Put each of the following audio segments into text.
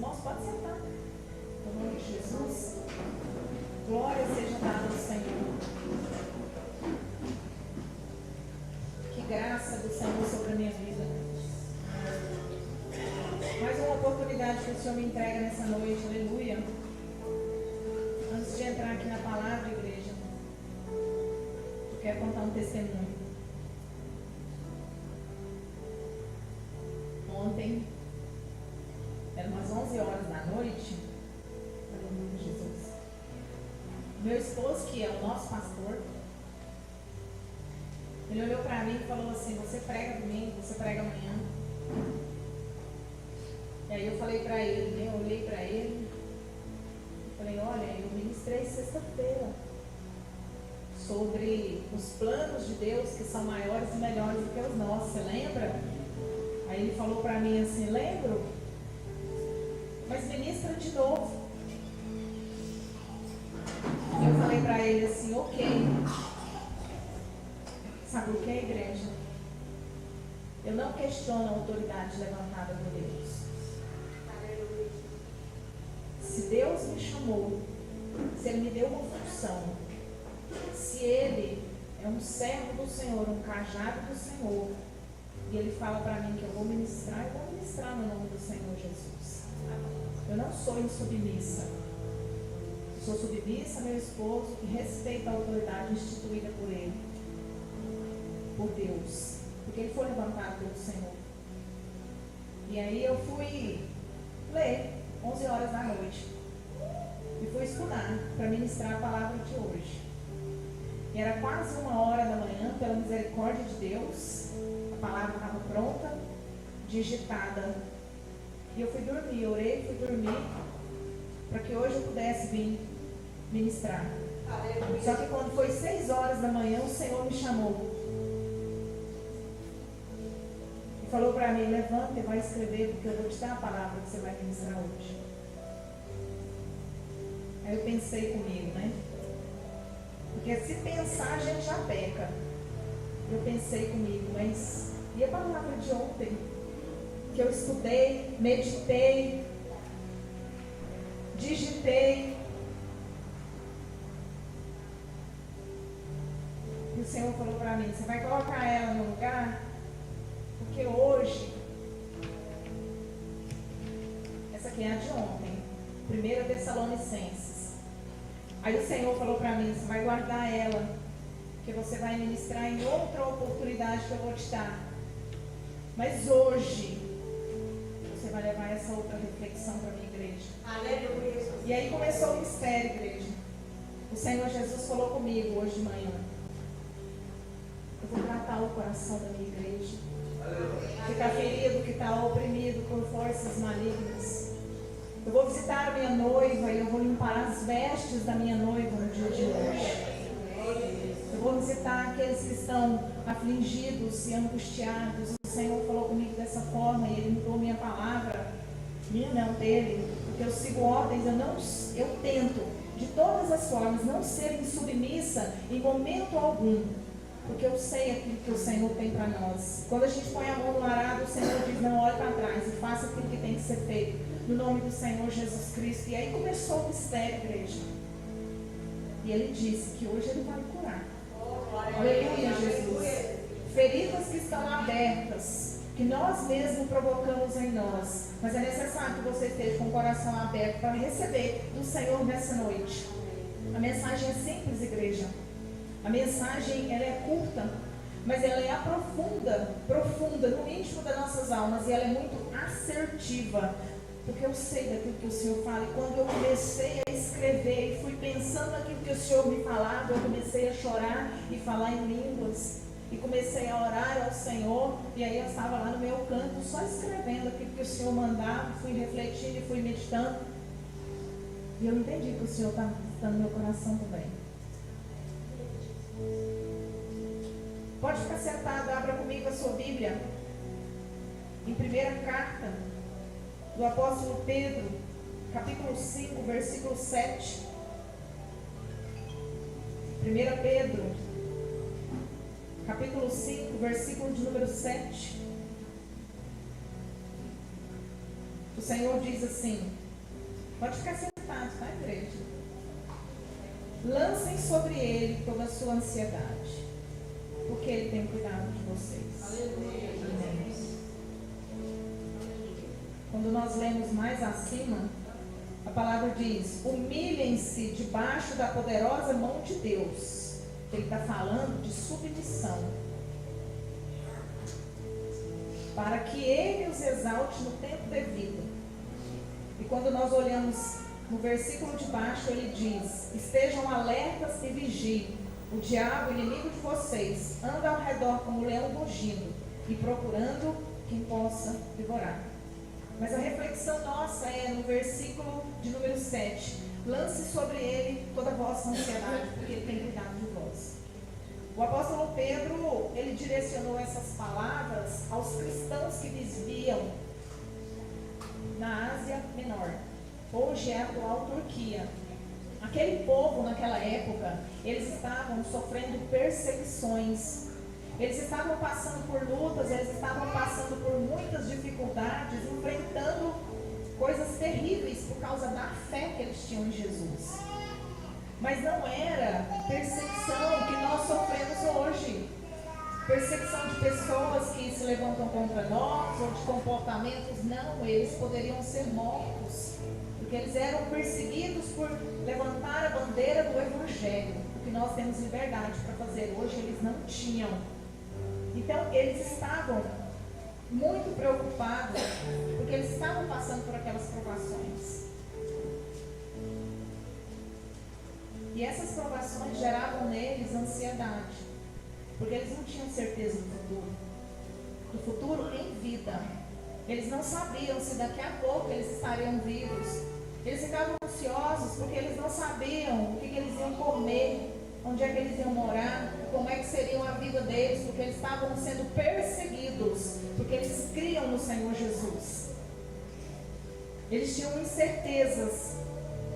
irmãos podem sentar. No nome de Jesus. Glória seja dada ao Senhor. Que graça do Senhor sobre a minha vida. Mais uma oportunidade que o Senhor me entrega nessa noite. Aleluia. Antes de entrar aqui na palavra, igreja, eu quero contar um testemunho. Ontem, eram umas 11 horas da noite. Aleluia, Jesus. Meu esposo, que é o nosso pastor, ele olhou para mim e falou assim: você prega domingo, você prega amanhã. E aí eu falei para ele, né? Eu olhei para ele, falei: olha, eu ministrei sexta-feira sobre os planos de Deus que são maiores e melhores do que os nossos, você lembra? Aí ele falou para mim assim: lembro, mas ministra de novo. Eu falei para ele assim: ok. Sabe o que, igreja? Eu não questiono a autoridade levantada por Deus. Se Deus me chamou, se Ele me deu uma função, se Ele é um servo do Senhor, um cajado do Senhor, e Ele fala para mim que eu vou ministrar, eu vou ministrar no nome do Senhor Jesus. Eu não sou insubmissa. Sou submissa a meu esposo, que respeita a autoridade instituída por Ele, por Deus, porque Ele foi levantado pelo Senhor. E aí eu fui ler 11 horas da noite e fui estudar para ministrar a palavra de hoje. E era quase 1h da manhã, pela misericórdia de Deus, a palavra estava pronta, digitada. E eu fui dormir, orei, fui dormir, para que hoje eu pudesse vir ministrar. Só que quando foi 6 horas da manhã, o Senhor me chamou e falou para mim: levanta e vai escrever, porque eu vou te dar a palavra que você vai ministrar hoje. Aí eu pensei comigo, né? Porque se pensar, a gente já peca. Eu pensei comigo, mas e a palavra de ontem? Que eu estudei, meditei, digitei. E o Senhor falou para mim: você vai colocar ela no lugar? Porque hoje, essa aqui é a de ontem, 1 Tessalonicenses. Aí o Senhor falou para mim: você vai guardar ela, que você vai ministrar em outra oportunidade que eu vou te dar. Mas hoje, você vai levar essa outra reflexão para a minha igreja. Aleluia. E aí começou o mistério, igreja. O Senhor Jesus falou comigo hoje de manhã: eu vou tratar o coração da minha igreja, que está ferido, que está oprimido por forças malignas. Eu vou visitar a minha noiva e eu vou limpar as vestes da minha noiva no dia de hoje. Eu vou visitar aqueles que estão afligidos e angustiados. O Senhor falou comigo dessa forma e Ele mudou minha palavra, minha não dele, porque eu sigo ordens. Eu tento de todas as formas não ser insubmissa em momento algum, porque eu sei aquilo que o Senhor tem para nós. Quando a gente põe a mão no arado, o Senhor diz: não olhe para trás e faça aquilo que tem que ser feito, no nome do Senhor Jesus Cristo. E aí começou o mistério, igreja. E Ele disse que hoje Ele vai curar. Aleluia, Jesus. Feridas que estão abertas, que nós mesmos provocamos em nós. Mas é necessário que você esteja com o coração aberto para receber do Senhor nessa noite. A mensagem é simples, igreja. A mensagem, ela é curta, mas ela é profunda no íntimo das nossas almas, e ela é muito assertiva, porque eu sei daquilo que o Senhor fala. E quando eu comecei a escrever e fui pensando naquilo que o Senhor me falava, eu comecei a chorar e falar em línguas, e comecei a orar ao Senhor. E aí eu estava lá no meu canto só escrevendo aquilo que o Senhor mandava, fui refletindo e fui meditando, e eu entendi que o Senhor está no meu coração também. Pode ficar sentado, abra comigo a sua Bíblia em primeira carta do apóstolo Pedro, capítulo 5, versículo 7. 1 Pedro, capítulo 5, versículo de número 7. O Senhor diz assim, pode ficar sentado, tá, igreja? Lancem sobre Ele toda a sua ansiedade, porque Ele tem cuidado de vocês. Aleluia. Quando nós lemos mais acima, a palavra diz, humilhem-se debaixo da poderosa mão de Deus. Ele está falando de submissão. Para que Ele os exalte no tempo devido. E quando nós olhamos no versículo de baixo, ele diz, estejam alertas e vigiem. O diabo, inimigo de vocês, anda ao redor como um leão rugindo e procurando quem possa devorar. Mas a reflexão nossa é no versículo de número 7. Lance sobre ele toda a vossa ansiedade, porque ele tem cuidado de vós. O apóstolo Pedro, ele direcionou essas palavras aos cristãos que viviam na Ásia Menor. Hoje é a atual Turquia. Aquele povo naquela época, eles estavam sofrendo perseguições. Eles estavam passando por lutas, eles estavam passando por muitas dificuldades, enfrentando coisas terríveis por causa da fé que eles tinham em Jesus. Mas não era perseguição que nós sofremos hoje. Perseguição de pessoas que se levantam contra nós, ou de comportamentos. Não, eles poderiam ser mortos. Porque eles eram perseguidos por levantar a bandeira do Evangelho. O que nós temos liberdade para fazer hoje, eles não tinham. Então, eles estavam muito preocupados, porque eles estavam passando por aquelas provações. E essas provações geravam neles ansiedade, porque eles não tinham certeza do futuro em vida. Eles não sabiam se daqui a pouco eles estariam vivos. Eles ficavam ansiosos porque eles não sabiam o que eles iam comer, onde é que eles iam morar, como é que seria a vida deles, porque eles estavam sendo perseguidos, porque eles criam no Senhor Jesus. Eles tinham incertezas.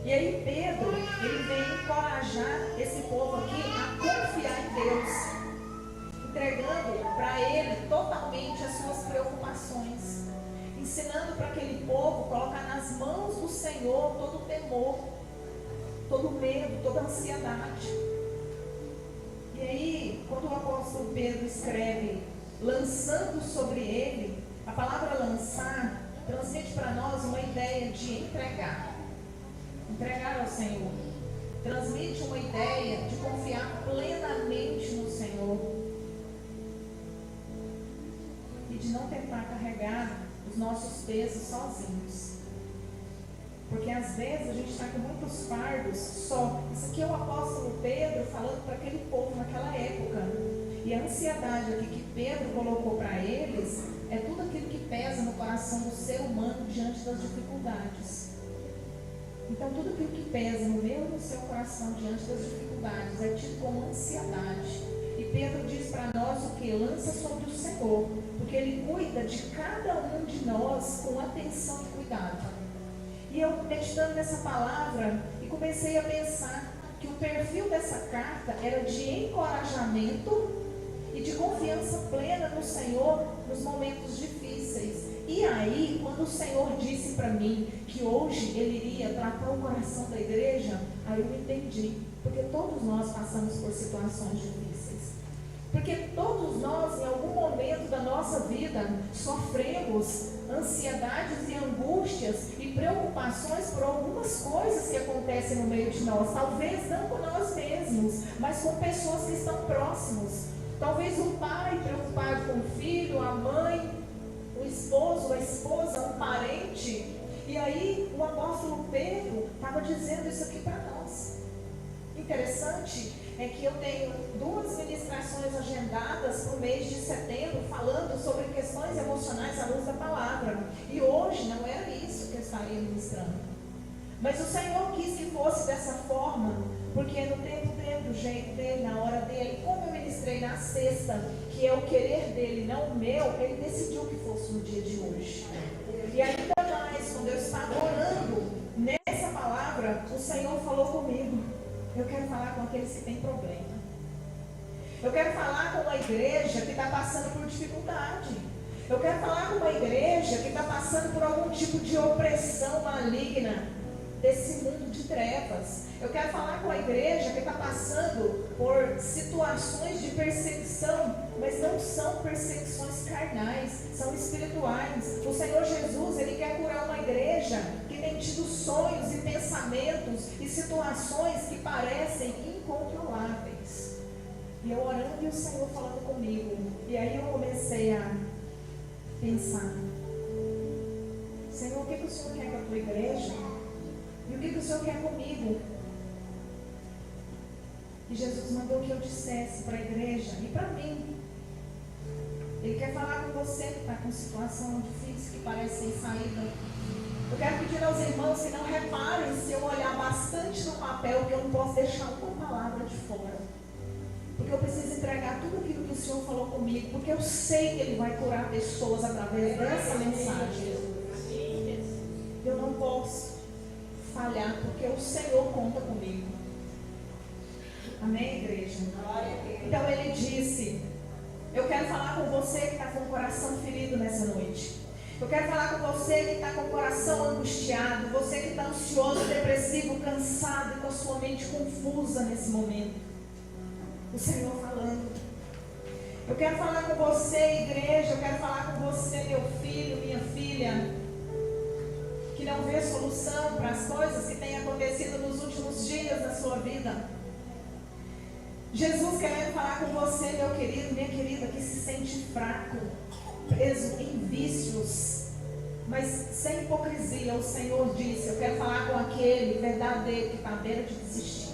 E aí Pedro, ele vem encorajar esse povo aqui a confiar em Deus, entregando para ele totalmente as suas preocupações, ensinando para aquele povo colocar nas mãos do Senhor todo o temor, todo o medo, toda a ansiedade. E aí, quando o apóstolo Pedro escreve lançando sobre ele, a palavra lançar transmite para nós uma ideia de entregar ao Senhor. Transmite uma ideia de confiar plenamente no Senhor e de não tentar carregar os nossos pesos sozinhos. Porque às vezes a gente está com muitos fardos só. Isso aqui é o apóstolo Pedro falando para aquele povo naquela época. E a ansiedade aqui que Pedro colocou para eles é tudo aquilo que pesa no coração do ser humano diante das dificuldades. Então tudo aquilo que pesa no meu e no seu coração diante das dificuldades é tido como ansiedade. E Pedro diz para nós o que? Lança sobre o Senhor, porque Ele cuida de cada um de nós com atenção e cuidado. E eu meditando nessa palavra e comecei a pensar que o perfil dessa carta era de encorajamento e de confiança plena no Senhor nos momentos difíceis. E aí, quando o Senhor disse para mim que hoje Ele iria tratar o coração da igreja, aí eu entendi. Porque todos nós passamos por situações difíceis. Porque todos nós, em algum momento da nossa vida, sofremos ansiedades e angústias e preocupações por algumas coisas que acontecem no meio de nós. Talvez não com nós mesmos, mas com pessoas que estão próximos. Talvez o pai preocupado com o filho, a mãe, o esposo, a esposa, um parente. E aí o apóstolo Pedro estava dizendo isso aqui para nós. Interessante é que eu tenho 2 ministrações agendadas para o mês de setembro, falando sobre questões emocionais à luz da palavra. E hoje não era isso que eu estaria ministrando. Mas o Senhor quis que fosse dessa forma, porque no tempo dele, do jeito dele, na hora dele, como eu ministrei na sexta, que é o querer dele, não o meu, ele decidiu que fosse no dia de hoje. E ainda mais, quando eu estava orando nessa palavra, o Senhor falou comigo: eu quero falar com aqueles que têm problema. Eu quero falar com uma igreja que está passando por dificuldade. Eu quero falar com uma igreja que está passando por algum tipo de opressão maligna desse mundo de trevas. Eu quero falar com a igreja que está passando por situações de perseguição, mas não são perseguições carnais, são espirituais. O Senhor Jesus, Ele quer curar uma igreja que tem tido sonhos e pensamentos e situações que parecem incontroláveis. E eu orando e o Senhor falando comigo. E aí eu comecei a pensar: Senhor, o que o Senhor quer com a tua igreja? E o que o Senhor quer comigo? E Jesus mandou que eu dissesse para a igreja e para mim. Ele quer falar com você que está com situação difícil, que parece sem saída. Eu quero pedir aos irmãos que não reparem se eu olhar bastante no papel, que eu não posso deixar uma palavra de fora. Porque eu preciso entregar tudo aquilo que o Senhor falou comigo, porque eu sei que Ele vai curar pessoas através dessa mensagem. Eu não posso falhar, porque o Senhor conta comigo. Amém, igreja? Então Ele disse: eu quero falar com você que está com o coração ferido nessa noite. Eu quero falar com você que está com o coração angustiado, você que está ansioso, depressivo, cansado e com a sua mente confusa nesse momento. O Senhor falando. Eu quero falar com você, igreja, eu quero falar com você, meu filho, minha filha, que não vê solução para as coisas que têm acontecido nos últimos dias da sua vida. Jesus quer falar com você, meu querido, minha querida, que se sente fraco, preso em vícios, mas sem hipocrisia. O Senhor disse: eu quero falar com aquele verdadeiro que está à beira de desistir.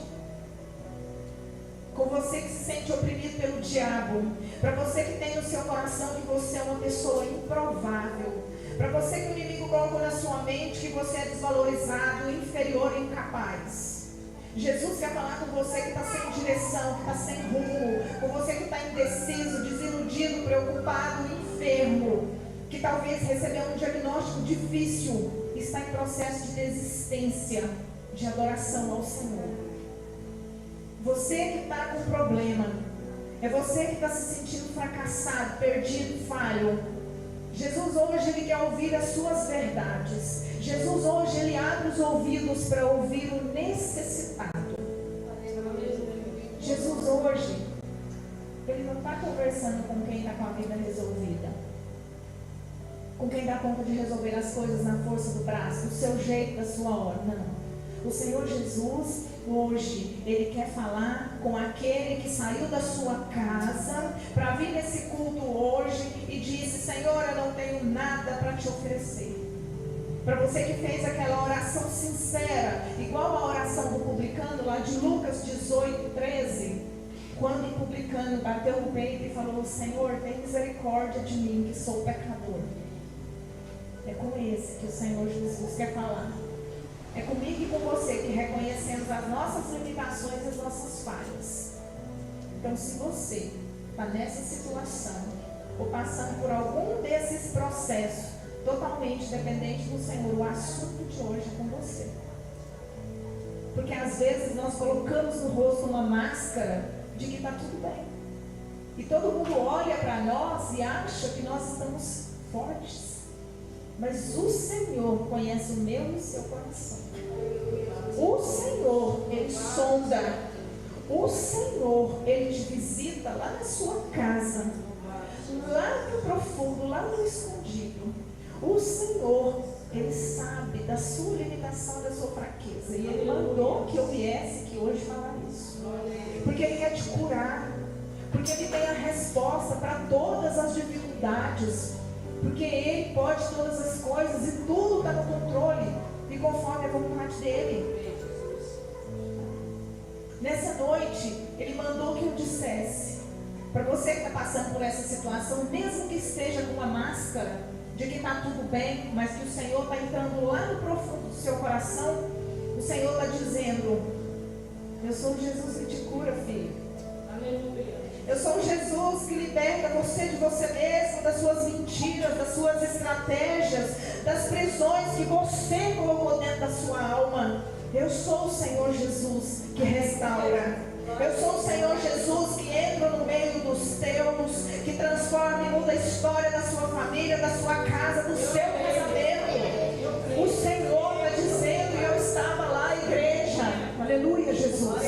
Com você que se sente oprimido pelo diabo, para você que tem no seu coração que você é uma pessoa improvável, para você que o inimigo colocou na sua mente que você é desvalorizado, inferior e incapaz. Jesus quer falar com você que está sem direção, que está sem rumo, com você que está indeciso, desiludido, preocupado, enfermo, que talvez recebeu um diagnóstico difícil, está em processo de desistência, de adoração ao Senhor. Você que está com problema, é você que está se sentindo fracassado, perdido, falho. Jesus hoje Ele quer ouvir as suas verdades. Jesus hoje Ele abre os ouvidos para ouvir o necessitado. Jesus hoje Ele não está conversando com quem está com a vida resolvida, com quem dá conta de resolver as coisas na força do braço, do seu jeito, da sua hora. Não. O Senhor Jesus hoje Ele quer falar com aquele que saiu da sua casa para vir nesse culto hoje e disse: Senhor, eu não tenho nada para te oferecer. Para você que fez aquela oração sincera, igual a oração do publicano lá de Lucas 18:13, quando o publicano bateu no peito e falou: Senhor, tem misericórdia de mim que sou pecador. É com esse que o Senhor Jesus quer falar. É comigo e com você que reconhecemos as nossas limitações e as nossas falhas. Então, se você está nessa situação, ou passando por algum desses processos, totalmente dependente do Senhor, o assunto de hoje é com você. Porque às vezes nós colocamos no rosto uma máscara de que está tudo bem. E todo mundo olha para nós e acha que nós estamos fortes. Mas o Senhor conhece o meu e o seu coração. O Senhor, Ele sonda. O Senhor, Ele te visita lá na sua casa, lá no profundo, lá no escondido. O Senhor, Ele sabe da sua limitação, da sua fraqueza. E Ele mandou que eu viesse aqui hoje falar isso. Porque Ele quer te curar. Porque Ele tem a resposta para todas as dificuldades. Porque Ele pode todas as coisas e tudo está no controle e conforme a vontade dEle. Nessa noite, Ele mandou que eu dissesse para você que está passando por essa situação, mesmo que esteja com uma máscara de que está tudo bem, mas que o Senhor está entrando lá no profundo do seu coração, o Senhor está dizendo: eu sou Jesus que te cura, filho. Aleluia. Eu sou o Jesus que liberta você de você mesmo, das suas mentiras, das suas estratégias, das prisões que você colocou dentro da sua alma. Eu sou o Senhor Jesus que restaura. Eu sou o Senhor Jesus que entra no meio dos teus, que transforma e muda a história da sua família, da sua casa, do seu casamento. O Senhor está dizendo, e eu estava lá, igreja, aleluia, Jesus,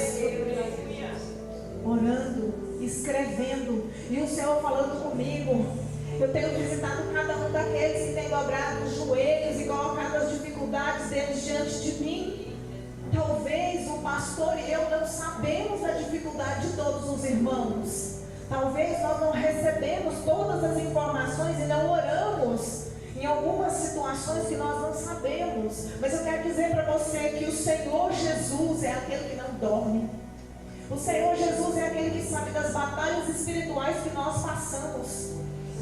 orando, escrevendo, e o Senhor falando comigo. Eu tenho visitado cada um daqueles que têm dobrado os joelhos e colocado as dificuldades deles diante de mim. Talvez o pastor e eu não sabemos da dificuldade de todos os irmãos. Talvez nós não recebemos todas as informações e não oramos em algumas situações que nós não sabemos. Mas eu quero dizer para você que o Senhor Jesus é aquele que não dorme. O Senhor Jesus é aquele que sabe das batalhas espirituais que nós passamos.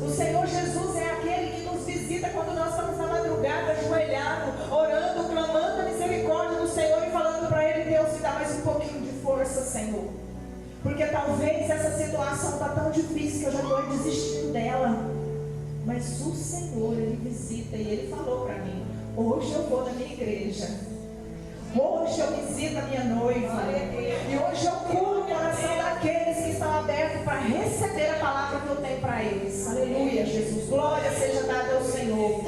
O Senhor Jesus é aquele que nos visita quando nós estamos na madrugada, ajoelhado, orando, clamando a misericórdia do Senhor e falando para Ele: Deus, me dá mais um pouquinho de força, Senhor. Porque talvez essa situação está tão difícil que eu já estou desistindo dela. Mas o Senhor, Ele visita e Ele falou para mim: hoje eu vou na minha igreja. Hoje eu visito a minha noiva. E hoje eu curo o coração daqueles que estão abertos para receber a palavra que eu tenho para eles. Aleluia, Jesus. Glória seja dada ao Senhor.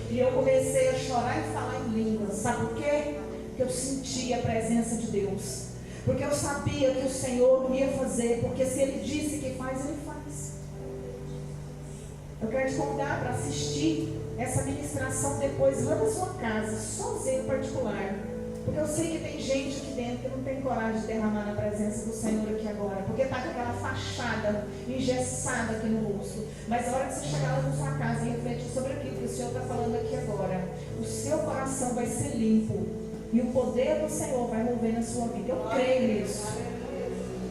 E eu comecei a chorar e falar em línguas. Sabe por quê? Porque eu sentia a presença de Deus. Porque eu sabia que o Senhor ia fazer. Porque se Ele disse que faz, Ele faz. Eu quero te convidar para assistir essa ministração depois lá na sua casa, sozinho em particular. Porque eu sei que tem gente aqui dentro que não tem coragem de derramar na presença do Senhor aqui agora. Porque está com aquela fachada engessada aqui no rosto. Mas a hora que você chegar lá na sua casa e refletir sobre aquilo que o Senhor está falando aqui agora, o seu coração vai ser limpo. E o poder do Senhor vai mover na sua vida. Eu creio nisso.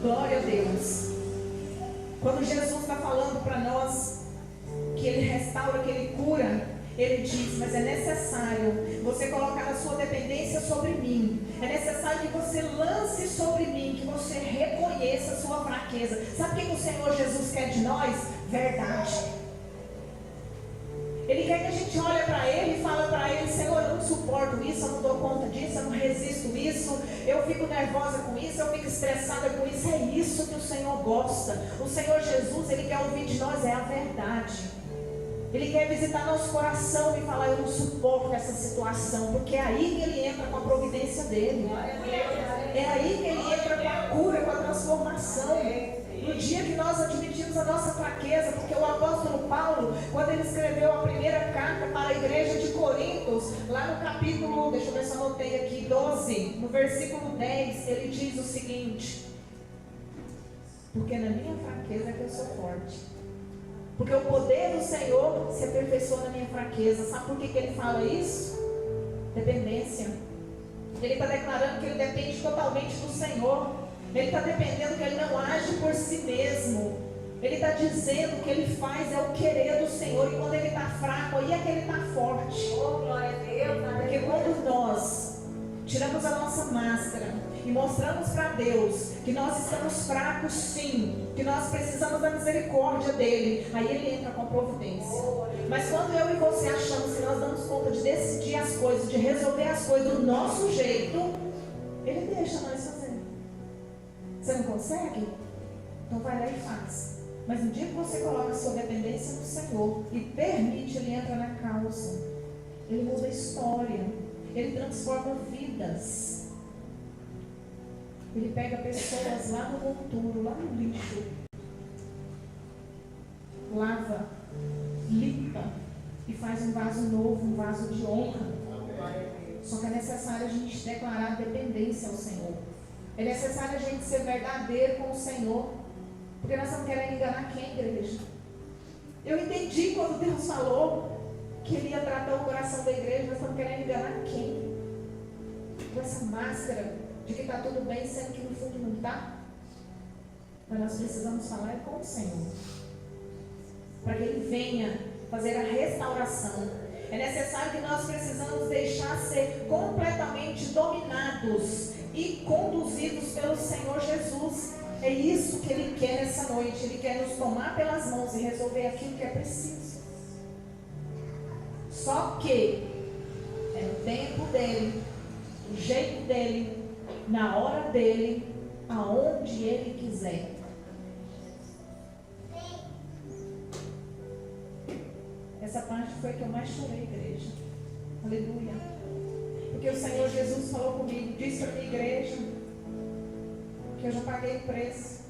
Glória a Deus. Quando Jesus está falando para nós que Ele restaura, que Ele cura, Ele diz: mas é necessário você colocar a sua dependência sobre mim. É necessário que você lance sobre mim, que você reconheça a sua fraqueza. Sabe o que o Senhor Jesus quer de nós? Verdade. Ele quer que a gente olhe para Ele e fale para Ele: Senhor, eu não suporto isso, eu não dou conta disso, eu não resisto isso, eu fico nervosa com isso, eu fico estressada com isso. É isso que o Senhor gosta. O Senhor Jesus, Ele quer ouvir de nós é a verdade. Ele quer visitar nosso coração e falar: eu não suporto essa situação. Porque é aí que Ele entra com a providência dEle. É aí que Ele entra com a cura, com a transformação. No dia que nós admitimos a nossa fraqueza. Porque o apóstolo Paulo, quando ele escreveu a primeira carta para a igreja de Corintos, lá no capítulo, deixa eu ver se eu anotei aqui, 12, no versículo 10, ele diz o seguinte: porque na minha fraqueza é que eu sou forte. Porque o poder do Senhor se aperfeiçoa na minha fraqueza. Sabe por que Ele fala isso? Dependência. Ele está declarando que Ele depende totalmente do Senhor. Ele está dependendo que Ele não age por si mesmo. Ele está dizendo que o que Ele faz é o querer do Senhor. E quando Ele está fraco, aí é que Ele está forte. Porque quando nós tiramos a nossa máscara e mostramos para Deus que nós estamos fracos sim, que nós precisamos da misericórdia dEle, aí Ele entra com a providência. Mas quando eu e você achamos que nós damos conta de decidir as coisas, de resolver as coisas do nosso jeito, Ele deixa nós fazer. Você não consegue? Então vai lá e faz. Mas no dia que você coloca a sua dependência no Senhor e permite Ele entrar na causa, Ele muda a história, Ele transforma vidas. Ele pega pessoas lá no monturo, lá no lixo, lava, limpa e faz um vaso novo, um vaso de honra. Só que é necessário a gente declarar dependência ao Senhor. É necessário a gente ser verdadeiro com o Senhor. Porque nós estamos querendo enganar quem, igreja? Eu entendi quando Deus falou que Ele ia tratar o coração da igreja. Nós estamos querendo enganar quem? Com essa máscara de que está tudo bem, sendo que no fundo não está. Mas nós precisamos falar com o Senhor, para que Ele venha fazer a restauração. É necessário que nós precisamos deixar ser completamente dominados e conduzidos pelo Senhor Jesus. É isso que Ele quer nessa noite. Ele quer nos tomar pelas mãos e resolver aquilo que é preciso. Só que é no tempo dEle, do jeito dEle, na hora dEle, aonde Ele quiser. Essa parte foi a que eu mais chorei, igreja. Aleluia. Porque o Senhor Jesus falou comigo, disse para minha igreja, que eu já paguei o preço,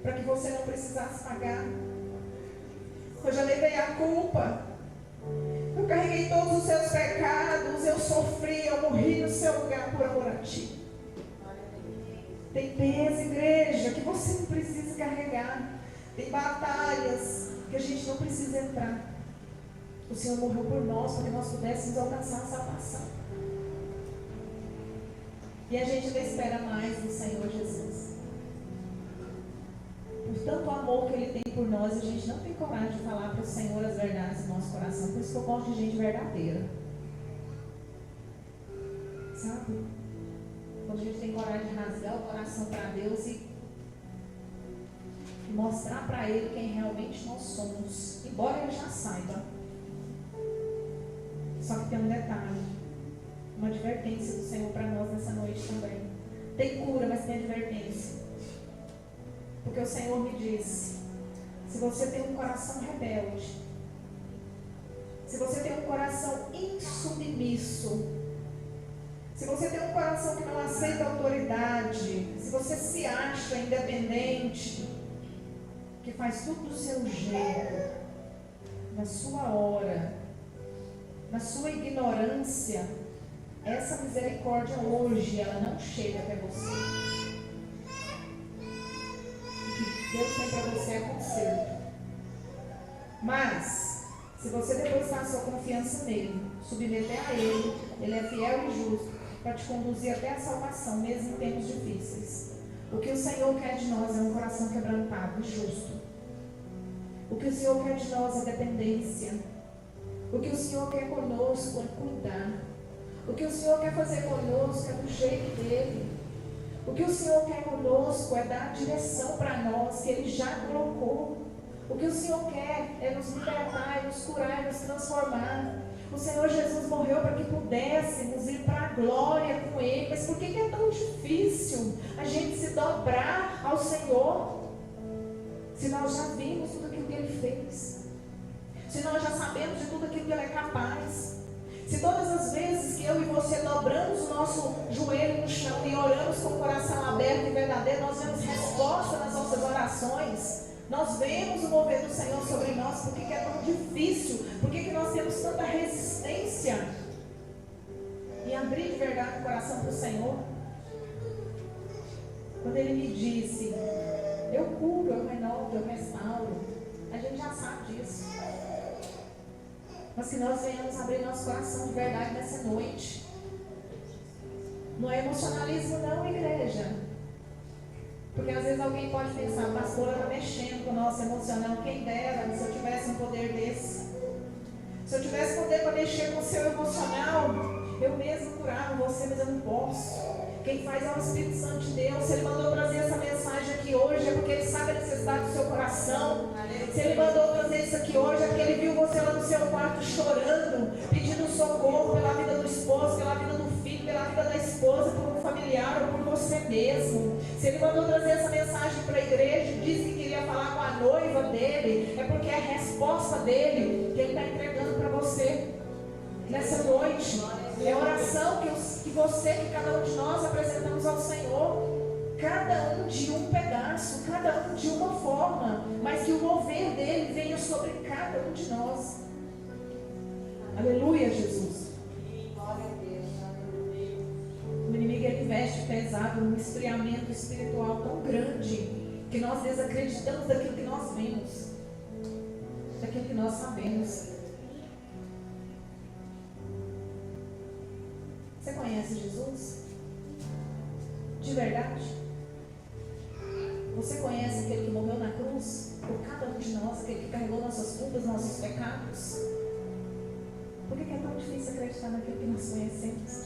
para que você não precisasse pagar. Eu já levei a culpa. Eu carreguei todos os seus pecados, eu sofri, eu morri no seu lugar por amor a ti. Tem peso, igreja, que você não precisa carregar. Tem batalhas que a gente não precisa entrar. O Senhor morreu por nós, para que nós pudéssemos alcançar a salvação. E a gente não espera mais do Senhor Jesus. Por tanto amor que Ele tem por nós, a gente não tem coragem de falar para o Senhor as verdades do nosso coração. Por isso que eu gosto de gente verdadeira. Sabe? Quando a gente tem coragem de rasgar o coração para Deus e mostrar para Ele quem realmente nós somos. Embora Ele já saiba. Só que tem um detalhe. Uma advertência do Senhor para nós nessa noite também. Tem cura, mas tem advertência. Porque o Senhor me disse, se você tem um coração rebelde, se você tem um coração insubmisso, se você tem um coração que não aceita autoridade, se você se acha independente, que faz tudo do seu jeito, na sua hora, na sua ignorância, essa misericórdia hoje, ela não chega até você. O que Deus tem para você é conserto. Mas, se você depositar a sua confiança nele, submeter a ele, ele é fiel e justo para te conduzir até a salvação, mesmo em tempos difíceis. O que o Senhor quer de nós é um coração quebrantado e justo. O que o Senhor quer de nós é dependência. O que o Senhor quer conosco é cuidar. O que o Senhor quer fazer conosco é do jeito dele. O que o Senhor quer conosco é dar direção para nós, que Ele já colocou. O que o Senhor quer é nos libertar, é nos curar, é nos transformar. O Senhor Jesus morreu para que pudéssemos ir para a glória com Ele. Mas por que é tão difícil a gente se dobrar ao Senhor? Se nós já vimos tudo aquilo que Ele fez. Se nós já sabemos de tudo aquilo que Ele é capaz. Se todas as vezes que eu e você dobramos o nosso joelho no chão e oramos com o coração aberto e verdadeiro, nós vemos resposta nas nossas orações. Nós vemos o mover do Senhor sobre nós. Por que é tão difícil? Por que nós temos tanta resistência em abrir de verdade o coração para o Senhor? Quando Ele me disse, eu curo, eu renovo, eu restauro, a gente já sabe disso. Mas que nós venhamos abrir nosso coração de verdade nessa noite. Não é emocionalismo não, igreja. Porque às vezes alguém pode pensar, a pastora está mexendo com o nosso emocional. Quem dera, se eu tivesse um poder desse. Se eu tivesse poder para mexer com o seu emocional, eu mesmo curava você, mas eu não posso. Quem faz é o Espírito Santo de Deus. Se Ele mandou trazer essa mensagem aqui hoje, é porque Ele sabe a necessidade do seu coração. Se Ele mandou trazer isso aqui hoje, é porque Ele viu você lá no seu quarto chorando, pedindo socorro pela vida do esposo, pela vida do filho, pela vida da esposa, por um familiar ou por você mesmo. Se Ele mandou trazer essa mensagem para a igreja, disse que queria falar com a noiva dele, é porque é a resposta dele que Ele está entregando para você nessa noite. É a oração que você, que cada um de nós apresentamos ao Senhor. Cada um de um pedaço, cada um de uma forma, mas que o mover dele venha sobre cada um de nós. Aleluia, Jesus. O inimigo ele veste pesado num esfriamento espiritual tão grande que nós desacreditamos daquilo que nós vemos, daquilo que nós sabemos. Você conhece Jesus? De verdade? Você conhece aquele que morreu na cruz por cada um de nós, aquele que carregou nossas culpas, nossos pecados? Por que é tão difícil acreditar naquilo que nós conhecemos?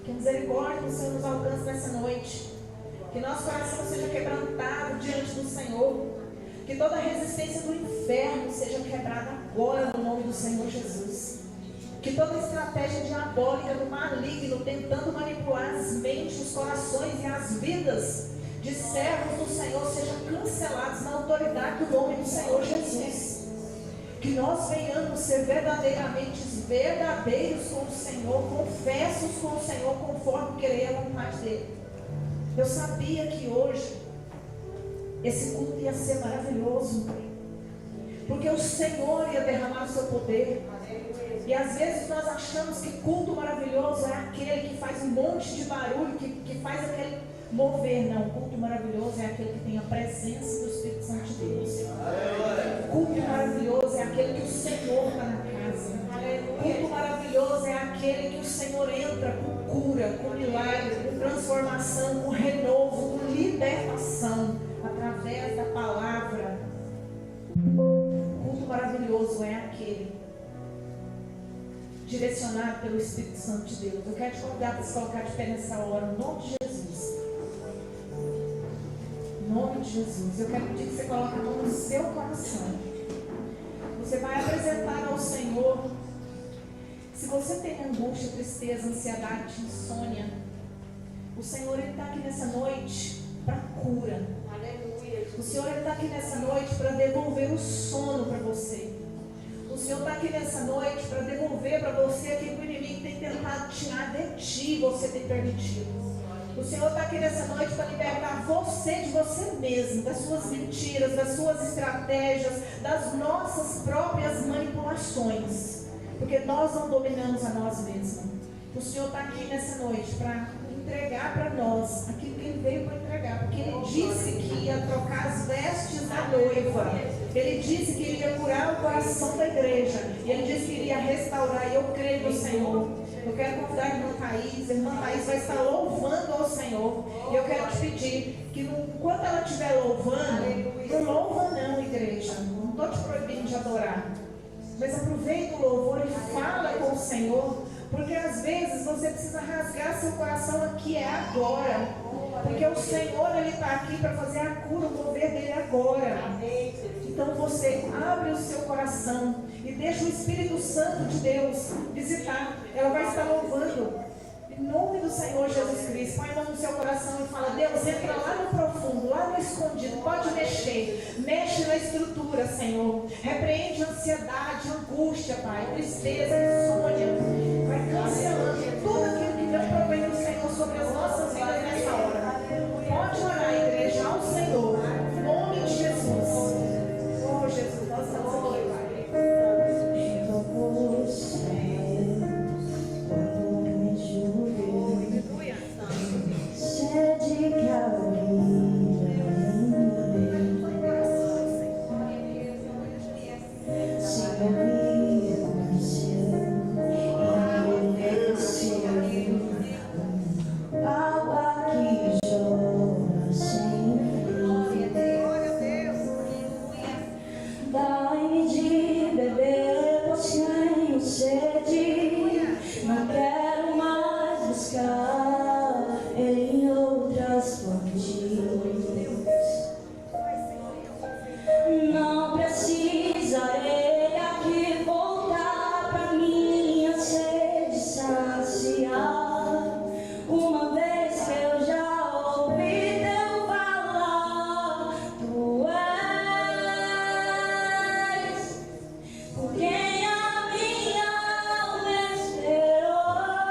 Que a misericórdia do Senhor nos alcance nessa noite. Que nosso coração seja quebrantado diante do Senhor. Que toda a resistência do inferno seja quebrada agora no nome do Senhor Jesus. Que toda estratégia diabólica do maligno tentando manipular as mentes, os corações e as vidas de servos do Senhor sejam cancelados na autoridade do nome do Senhor Jesus. Que nós venhamos ser verdadeiramente verdadeiros com o Senhor, confessos com o Senhor, conforme querer a vontade dele. Eu sabia que hoje esse culto ia ser maravilhoso, porque o Senhor ia derramar o seu poder. E às vezes nós achamos que culto maravilhoso é aquele que faz um monte de barulho, que faz aquele mover. Não, culto maravilhoso é aquele que tem a presença do Espírito Santo de Deus. Culto maravilhoso é aquele que o Senhor está na casa. Culto maravilhoso é aquele que o Senhor entra com cura, com milagre, com transformação, com renovo, com libertação, através da palavra. Culto maravilhoso é aquele direcionado pelo Espírito Santo de Deus. Eu quero te convidar para se colocar de pé nessa hora, no nome de Jesus. Em nome de Jesus. Eu quero pedir que você coloque a mão no seu coração. Você vai apresentar ao Senhor. Se você tem angústia, tristeza, ansiedade, insônia, o Senhor está aqui nessa noite para cura. O Senhor está aqui nessa noite para devolver o sono para você. O Senhor está aqui nessa noite para devolver para você aquilo que o inimigo tem tentado tirar de ti, você tem permitido. O Senhor está aqui nessa noite para libertar você de você mesmo, das suas mentiras, das suas estratégias, das nossas próprias manipulações. Porque nós não dominamos a nós mesmos. O Senhor está aqui nessa noite para entregar para nós aquilo que Ele veio para entregar. Porque Ele disse que ia trocar as vestes da noiva. Ele disse que Ele ia curar o coração da igreja. E Ele disse que iria restaurar. E eu creio no Senhor. Eu quero convidar a irmã Thaís. A irmã Thaís vai estar louvando ao Senhor. E eu quero te pedir que enquanto ela estiver louvando, não louva não, igreja. Não estou te proibindo de adorar. Mas aproveita o louvor e fala com o Senhor. Porque às vezes você precisa rasgar seu coração aqui, é agora. Porque o Senhor, Ele está aqui para fazer a cura, o mover dele agora. Então você abre o seu coração e deixa o Espírito Santo de Deus visitar. Ela vai estar louvando. Em nome do Senhor Jesus Cristo, põe a mão no seu coração e fala: Deus, entra lá no profundo, lá no escondido, pode mexer, mexe na estrutura, Senhor. Repreende ansiedade, angústia, Pai, tristeza, insônia. Vai cancelando tudo aquilo que não provém do Senhor sobre as nossas vidas nessa hora. Pode orar, igreja, ao Senhor, em nome de Jesus. Oh, Jesus, nós estamos aqui, Pai. Dai-me de beber, pois tenho sede. Não quero mais buscar em outras fontes. Não precisarei aqui voltar pra minha sede saciar. Uma vez que eu já ouvi teu falar, tu és por quem a minha alma esperou.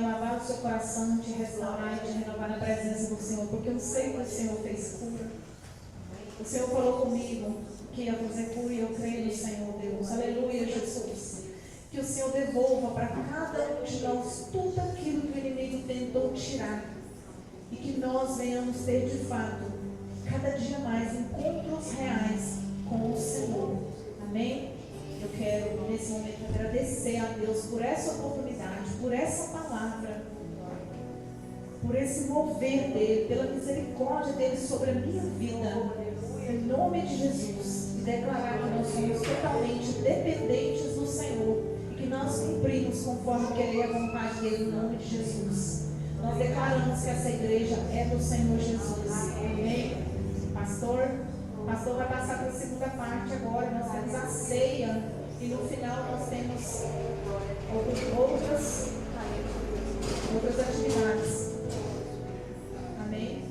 lavar o seu coração, te restaurar e te renovar na presença do Senhor, porque eu sei que o Senhor fez cura. O Senhor falou comigo que ia fazer cura e eu creio no Senhor, Deus. Aleluia, Jesus. Que o Senhor devolva para cada um de nós tudo aquilo que o inimigo tentou tirar. E que nós venhamos ter de fato, cada dia mais, encontros reais com o Senhor. Amém? Eu quero, nesse momento, agradecer a Deus por essa oportunidade, por essa palavra, por esse mover dele, pela misericórdia dele sobre a minha vida. Em nome de Jesus. E declarar que nós somos totalmente dependentes do Senhor. E que nós cumprimos conforme querer a vontade dele, em nome de Jesus. Nós declaramos que essa igreja é do Senhor Jesus. Amém? Pastor vai passar para a segunda parte agora. Nós temos a ceia. E no final nós temos outras atividades. Amém?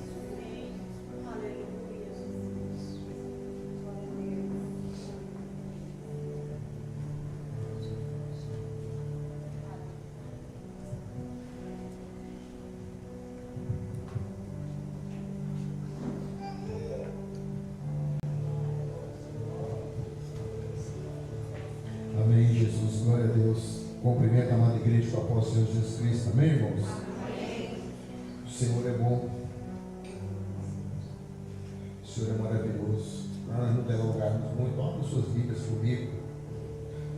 Amém, Jesus, glória a Deus. Cumprimento a amada igreja com o apóstolo Jesus Cristo, amém, irmãos? Amém. O Senhor é bom, o Senhor é maravilhoso. Nós não delongarmos muito, abra suas Bíblias comigo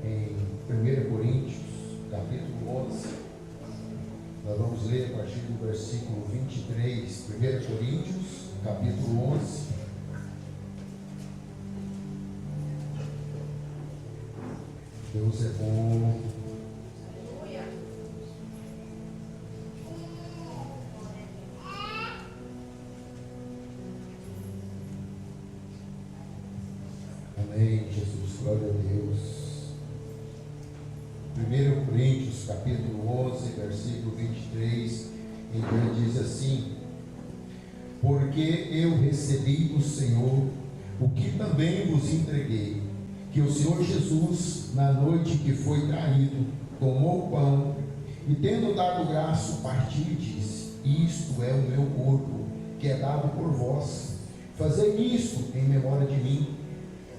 em 1 Coríntios, capítulo 11. Nós vamos ler a partir do versículo 23, 1 Coríntios, capítulo 11. Deus é bom. Amém, Jesus, glória a Deus. 1 Coríntios, capítulo 11, versículo 23, então diz assim: porque eu recebi do Senhor o que também vos entreguei, que o Senhor Jesus, na noite que foi traído, tomou o pão e, tendo dado graça, partiu e disse: isto é o meu corpo, que é dado por vós. Fazei isto em memória de mim.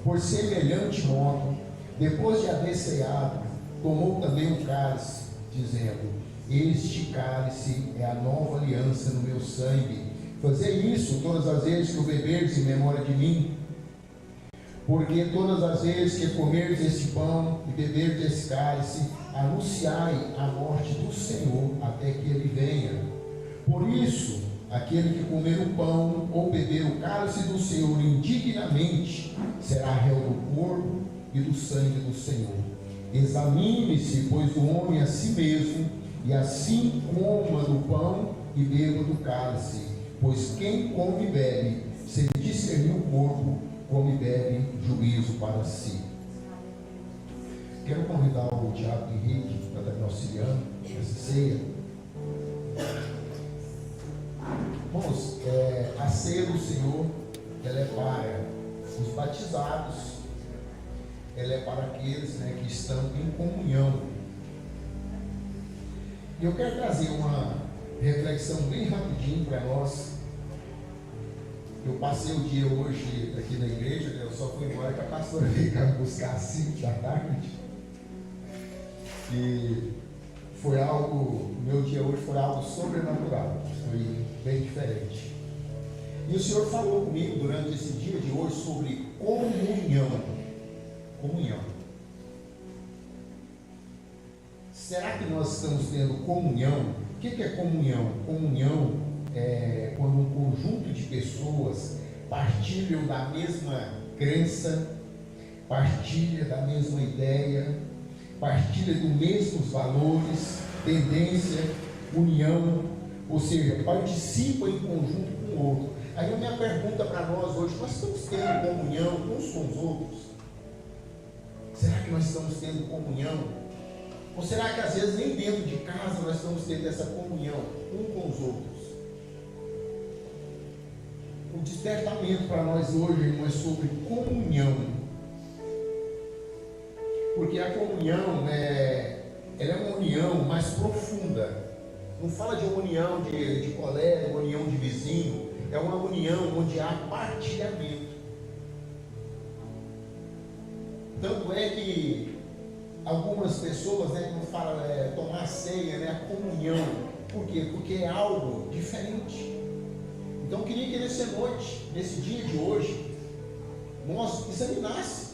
Por semelhante modo, depois de haver ceado, tomou também o cálice, dizendo: este cálice é a nova aliança no meu sangue. Fazei isso todas as vezes que o beberdes em memória de mim. Porque todas as vezes que comerdes este pão e beberdes esse cálice, anunciai a morte do Senhor até que ele venha. Por isso, aquele que comer o pão ou beber o cálice do Senhor indignamente, será réu do corpo e do sangue do Senhor. Examine-se, pois, o homem a si mesmo, e assim coma do pão e beba do cálice. Pois quem come e bebe, sem discernir o corpo, come e bebe juízo para si. Quero convidar o Diácono Henrique para estar me auxiliando nessa ceia. Irmãos, a ceia do Senhor, ela é para os batizados, ela é para aqueles, que estão em comunhão. E eu quero trazer uma reflexão bem rapidinho para nós. Eu passei o dia hoje aqui na igreja, eu só fui embora que a pastora veio cá me buscar às 5 da tarde. E foi algo, o meu dia hoje foi algo sobrenatural, foi bem diferente. E o Senhor falou comigo durante esse dia de hoje sobre comunhão. Comunhão. Será que nós estamos tendo comunhão? O que é comunhão? Comunhão é quando um conjunto de pessoas partilham da mesma crença, partilha da mesma ideia, partilha dos mesmos valores, tendência, união, ou seja, participa em conjunto com o outro. Aí a minha pergunta para nós hoje: nós estamos tendo comunhão uns com os outros? Será que nós estamos tendo comunhão? Ou será que às vezes nem dentro de casa nós estamos tendo essa comunhão um com os outros? O despertamento para nós hoje, irmão, é sobre comunhão. Porque a comunhão ela é uma união mais profunda. não fala de uma união de colega, uma união de vizinho, é uma união onde há partilhamento. Tanto é que algumas pessoas, né, quando falam tomar ceia, né, a comunhão, por quê? Porque é algo diferente. Então eu queria que nessa noite, nesse dia de hoje, nós examinássemos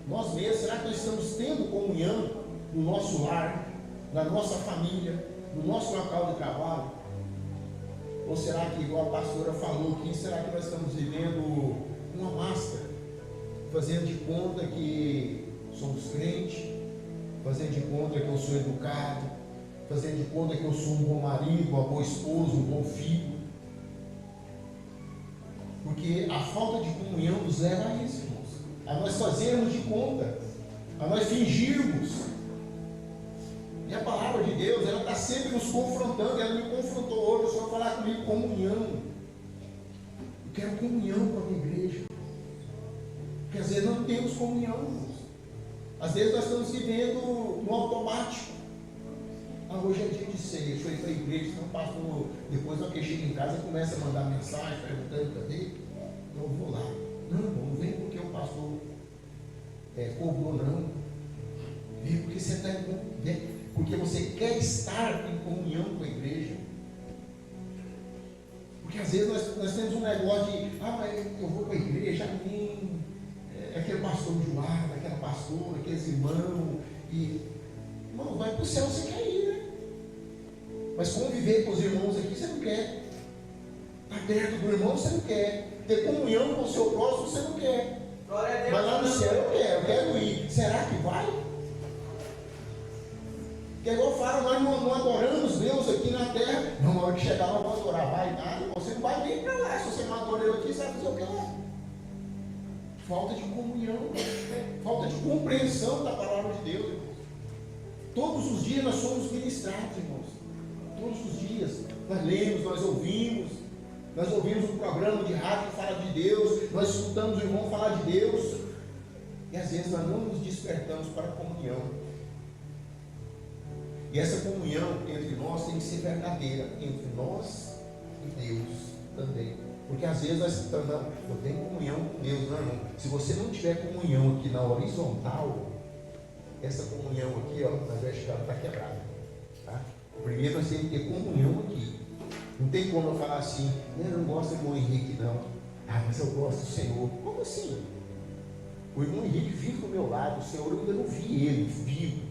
nós mesmos. Será que nós estamos tendo comunhão no nosso lar, na nossa família, no nosso local de trabalho? Ou será que, igual a pastora falou aqui, será que nós estamos vivendo uma máscara, fazendo de conta que somos crentes, fazendo de conta que eu sou educado, fazendo de conta que eu sou um bom marido, uma boa esposa, um bom filho? Porque a falta de comunhão nos leva a isso, irmãos, a nós fazermos de conta, a nós fingirmos. E a palavra de Deus, ela está sempre nos confrontando. Ela me confrontou hoje, o Senhor falar comigo, comunhão. Eu quero comunhão com a minha igreja. Porque às vezes não temos comunhão, irmãos. Às vezes nós estamos vivendo no automático. Hoje é dia de ceia, deixa eu ir para a igreja, então pastor, depois eu chego em casa e começa a mandar mensagem perguntando cadê? Eu vou lá. Não vem porque o pastor cobrou, não. Vem porque você está porque você quer estar em comunhão com a igreja. Porque às vezes nós temos um negócio de, mas eu vou para a igreja, amém. Aquele pastor enjoado, aquela pastora, aqueles irmãos, e irmão, vai para o céu, você quer ir, né? Mas conviver com os irmãos aqui você não quer. Estar perto do irmão você não quer. Ter comunhão com o seu próximo você não quer. Mas lá no céu eu quero ir. Será que vai? Porque igual falam, nós não adoramos Deus aqui na terra. Não, na hora que chegar nós vamos adorar. Vai nada, você não vai nem para lá. Se você não adora eu aqui, você vai fazer o que lá? Falta de comunhão, falta de compreensão da palavra de Deus, irmãos. Todos os dias nós somos ministrados, irmãos. Todos os dias nós lemos, nós ouvimos um programa de rádio que fala de Deus, nós escutamos o irmão falar de Deus, e às vezes nós não nos despertamos para a comunhão. E essa comunhão entre nós tem que ser verdadeira, entre nós e Deus também. Porque às vezes nós estamos, eu tenho comunhão com Deus, não, irmão. Se você não tiver comunhão aqui na horizontal, essa comunhão aqui, na vertical está quebrada. Tá? Primeiro nós temos que ter comunhão aqui. Não tem como eu falar assim, eu não gosto do irmão Henrique, não. Mas eu gosto do Senhor. Como assim? O irmão Henrique vive do meu lado, o Senhor eu ainda não vi ele, vivo.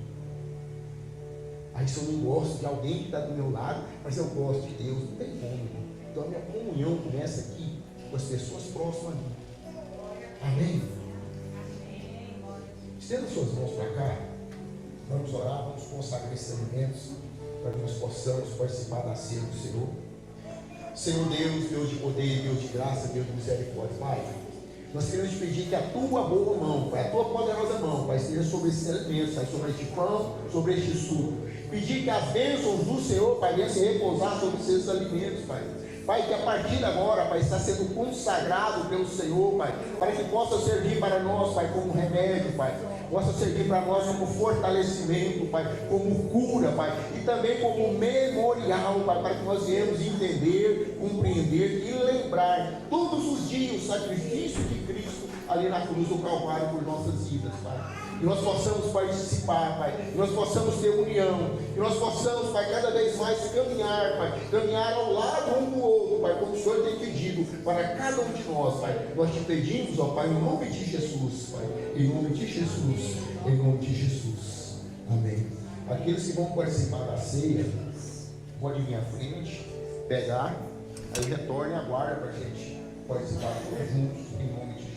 Aí se eu não gosto de alguém que está do meu lado, mas eu gosto de Deus, não tem como, irmão. Então a minha comunhão começa aqui com as pessoas próximas a mim. Amém? Estenda suas mãos para cá. Vamos orar, vamos consagrar esses alimentos para que nós possamos participar da ceia do Senhor. Senhor Deus, Deus de poder, Deus de graça, Deus de misericórdia, Pai, nós queremos te pedir que a tua boa mão, Pai, a tua poderosa mão, Pai, esteja sobre esses alimentos, Pai, sobre este pão, sobre este suco. Pedir que as bênçãos do Senhor, Pai, venham se repousar sobre esses alimentos, Pai. Pai, que a partir de agora, Pai, está sendo consagrado pelo Senhor, Pai, para que possa servir para nós, Pai, como remédio, Pai, possa servir para nós como fortalecimento, Pai, como cura, Pai, e também como memorial, Pai, para que nós venhamos entender, compreender e lembrar todos os dias o sacrifício de Cristo ali na cruz do Calvário por nossas vidas, Pai. Que nós possamos participar, Pai, que nós possamos ter união, que nós possamos, Pai, cada vez mais caminhar, Pai, caminhar ao lado um do outro, Pai, como o Senhor tem pedido para cada um de nós, Pai. Nós te pedimos, ó Pai, em nome de Jesus, Pai, em nome de Jesus, em nome de Jesus, amém. Aqueles que vão participar da ceia, podem vir à frente, pegar, aí retorne e aguarda para a gente participar todos juntos, em nome de Jesus.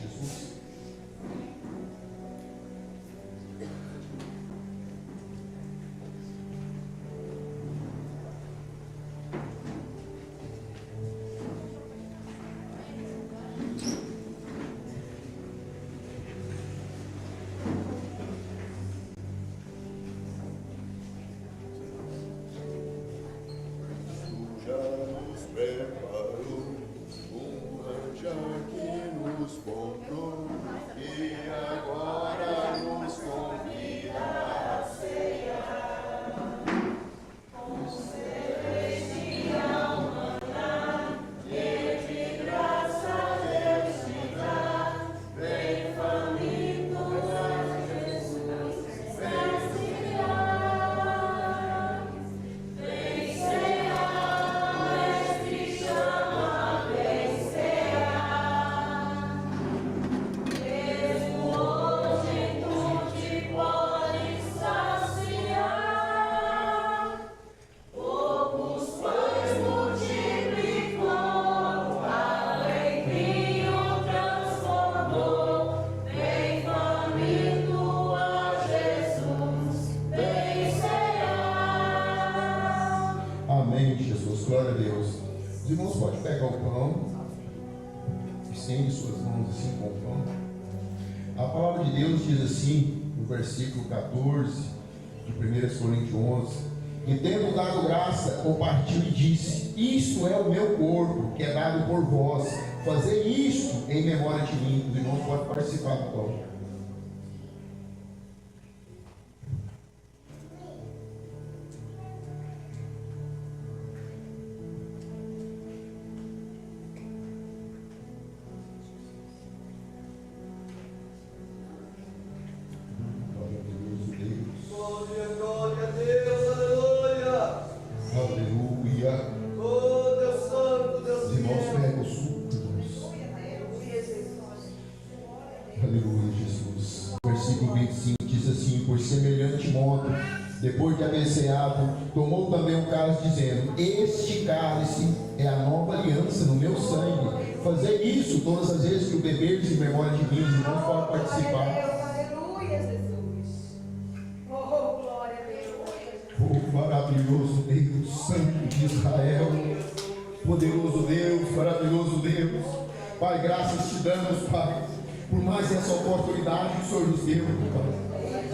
nome de Jesus, glória a Deus. Os irmãos podem pegar o pão, estende suas mãos assim com o pão. A palavra de Deus diz assim, no versículo 14 de 1 Coríntios 11: e tendo dado graça, compartilhou e disse: isto é o meu corpo, que é dado por vós, fazei isto em memória de mim. Os irmãos podem participar do pão. Depois de haver ceado, tomou também um cálice, dizendo: este cálice é a nova aliança no meu sangue. Fazei isso todas as vezes que o beberdes em memória de mim. Os irmãos podem participar. Aleluia, Jesus. Oh, glória a Deus. Oh, maravilhoso Deus, Santo de Israel, poderoso Deus, maravilhoso Deus. Pai, graças te damos, Pai, por mais essa oportunidade que o Senhor nos deu, Pai.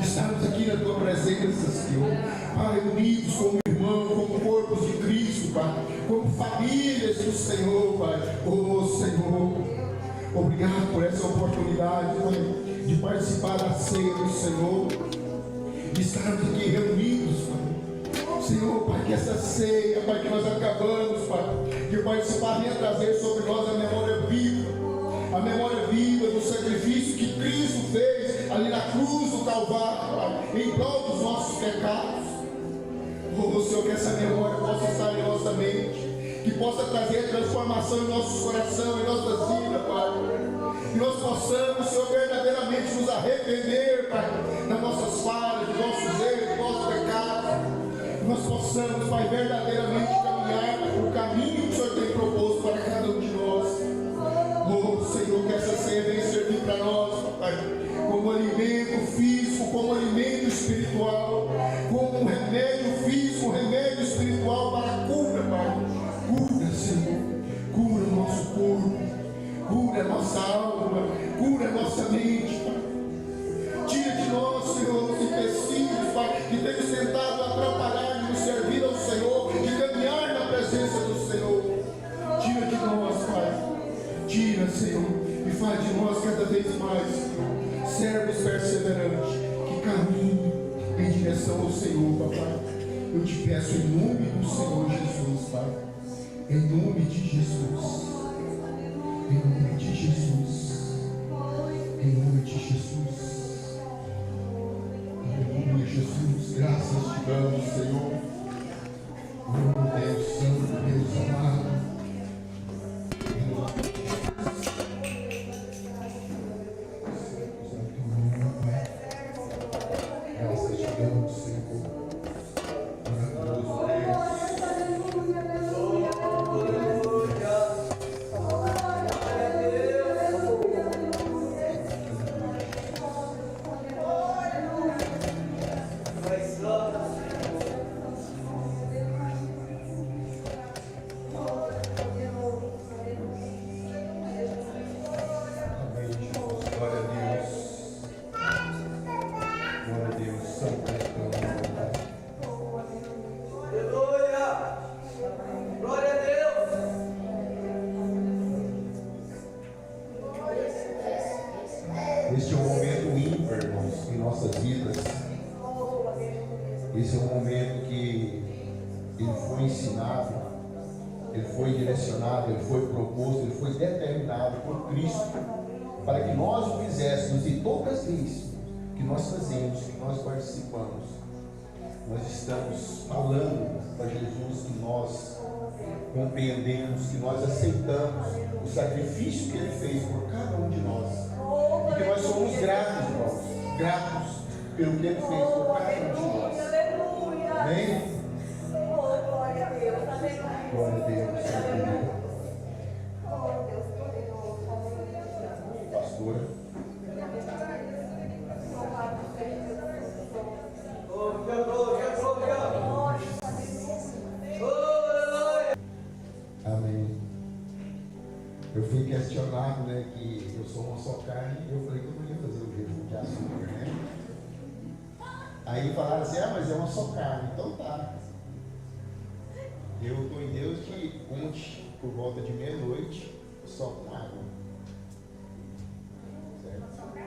Estamos aqui na tua presença, Senhor, Pai, unidos como irmãos, como corpos de Cristo, Pai, como famílias do Senhor, Pai. Oh, Senhor, obrigado por essa oportunidade, Pai, de participar da ceia do Senhor, de estarmos aqui reunidos, Pai. Senhor, Pai, que essa ceia, Pai, que nós acabamos, Pai, que participar venha trazer sobre nós a memória viva do sacrifício que Cristo fez ali na cruz do Calvário, Pai, em prol dos nossos pecados. Oh, Senhor, que essa memória possa estar em nossa mente, que possa trazer transformação em nossos corações, em nossas vidas, Pai. Que nós possamos, Senhor, verdadeiramente nos arrepender, Pai, das nossas falhas, dos nossos erros, dos nossos pecados. Que nós possamos, Pai, verdadeiramente caminhar o caminho que o Senhor tem proposto para cada um de nós. Oh, Senhor, que essa ceia venha servir para nós, Pai, como alimento físico, como alimento espiritual, como um remédio físico, um remédio espiritual para a cura, Pai. Cura, Senhor, cura o nosso corpo, cura a nossa alma, cura a nossa mente, Pai. Tira de nós, Senhor, os empecilhos, Pai, que temos tentado atrapalhar de nos servir ao Senhor, de caminhar na presença do Senhor. Tira de nós, Pai. Tira, Senhor, e faz de nós cada vez mais servos perseverantes que caminhem em direção ao Senhor, Papai. Eu te peço em nome do Senhor Jesus, Pai. Em nome de Jesus. Em nome de Jesus. Em nome de Jesus. Aleluia, Jesus. Graças te damos, Senhor. Oh, Deus Santo, Deus amado. Este é um momento ímpar, irmãos, em nossas vidas. Esse é um momento que ele foi ensinado, ele foi direcionado, ele foi proposto, ele foi determinado por Cristo para que nós o fizéssemos. E todas as vezes que nós fazemos, que nós participamos, nós estamos falando para Jesus que nós compreendemos, que nós aceitamos o sacrifício que ele fez por cada um de nós. E que nós somos gratos, irmãos, gratos pelo que ele fez por cada um de nós. Amém? Glória a Deus. Aleluia. Pastora. Eu fui questionado, né, que eu sou uma só carne, e eu falei que eu não ia fazer o jejum de açúcar, né? Aí falaram assim, mas é uma só carne, então tá. Eu estou em Deus que ontem, por volta de meia-noite, só com água. Certo?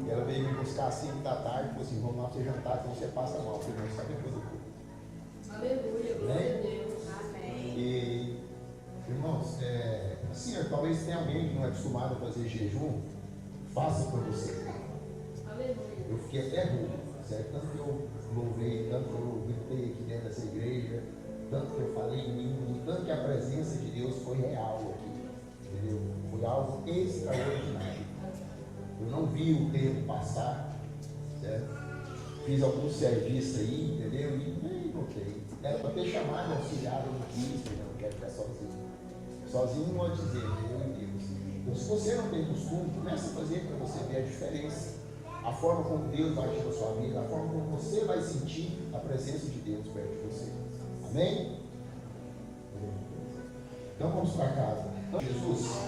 E ela veio me buscar às 5 da tarde, falou assim, vamos lá para você jantar, senão você passa mal, porque não sabe depois do corpo. Aleluia, glória a Deus. Amém. E, irmãos, assim, talvez tenha alguém que não é acostumado a fazer jejum, faça para você. Aleluia. Eu fiquei até ruim, certo? Tanto que eu louvei, tanto que eu gritei aqui dentro dessa igreja, tanto que eu falei em mim, tanto que a presença de Deus foi real aqui, entendeu? Foi algo extraordinário. Eu não vi o tempo passar, certo? Fiz alguns serviços aí, entendeu? E nem notei. Era para ter chamado auxiliar, eu não quis, eu não quero ficar sozinho. Sozinho não pode dizer, eu e Deus. Então, se você não tem costume, começa a fazer para você ver a diferença. A forma como Deus vai agir na sua vida, a forma como você vai sentir a presença de Deus perto de você. Amém? Então vamos para casa. Jesus,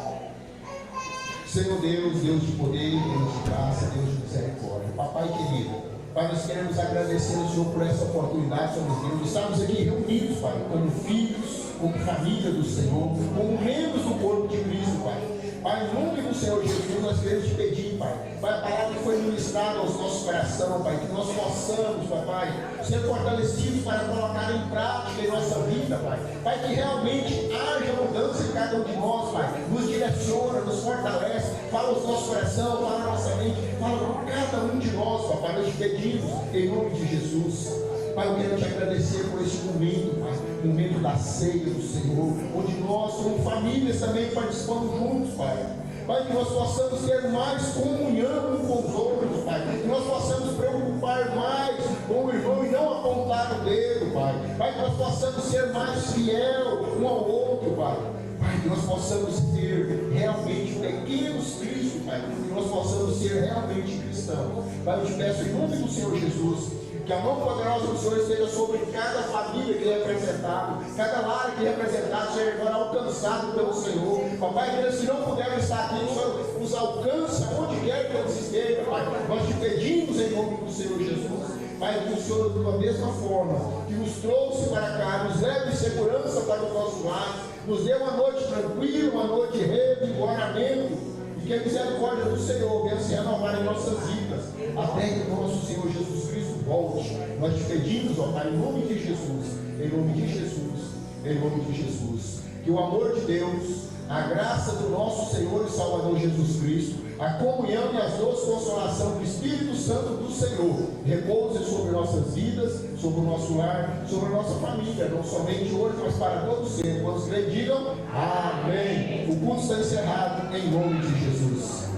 Senhor Deus, Deus de poder, Deus de graça, Deus de misericórdia. Papai querido, Pai, nós queremos agradecer ao Senhor por essa oportunidade, Senhor Deus. Estamos aqui reunidos, Pai, como filhos, como família do Senhor, como membros do corpo de Cristo, Pai. Pai, em nome do Senhor Jesus, nós queremos te pedir, Pai, a palavra que foi ministrada aos nossos corações, Pai, que nós possamos, Pai, ser fortalecidos para colocar em prática em nossa vida, Pai. Pai, que realmente haja mudança em cada um de nós, Pai. Nos direciona, nos fortalece, fala aos nossos corações, fala na nossa mente, fala com cada um de nós, Pai. Nós te pedimos em nome de Jesus. Pai, eu quero te agradecer por esse momento, Pai, momento da ceia do Senhor, onde nós, como famílias, também participamos juntos, Pai. Pai, que nós possamos ter mais comunhão uns com os outros, Pai. Que nós possamos preocupar mais com o irmão e não apontar o dedo, Pai. Pai, que nós possamos ser mais fiel um ao outro, Pai. Pai, que nós possamos ser realmente pequenos Cristo, Pai. Que nós possamos ser realmente cristãos. Pai, eu te peço em nome do Senhor Jesus, que a mão poderosa do Senhor esteja sobre cada família que é representada, cada lar aqui representado, seja agora alcançado pelo Senhor. Papai, aqueles que não puderam estar aqui, o Senhor os alcança onde quer que eles estejam, Pai. Nós te pedimos em nome do Senhor Jesus. Pai, que o Senhor, da mesma forma que nos trouxe para cá, nos leve em segurança para os nossos lares, nos dê uma noite tranquila, uma noite de revigoramento. E que a misericórdia do Senhor venha se renovar em nossas vidas, até que o nosso Senhor Jesus Cristo volte. Nós te pedimos, ó Pai, em nome de Jesus, em nome de Jesus, em nome de Jesus, que o amor de Deus, a graça do nosso Senhor e Salvador Jesus Cristo, a comunhão e as doces consolação do Espírito Santo do Senhor repouse sobre nossas vidas, sobre o nosso lar, sobre a nossa família, não somente hoje, mas para todos sempre. Quando os crentes digam amém. O culto está encerrado em nome de Jesus.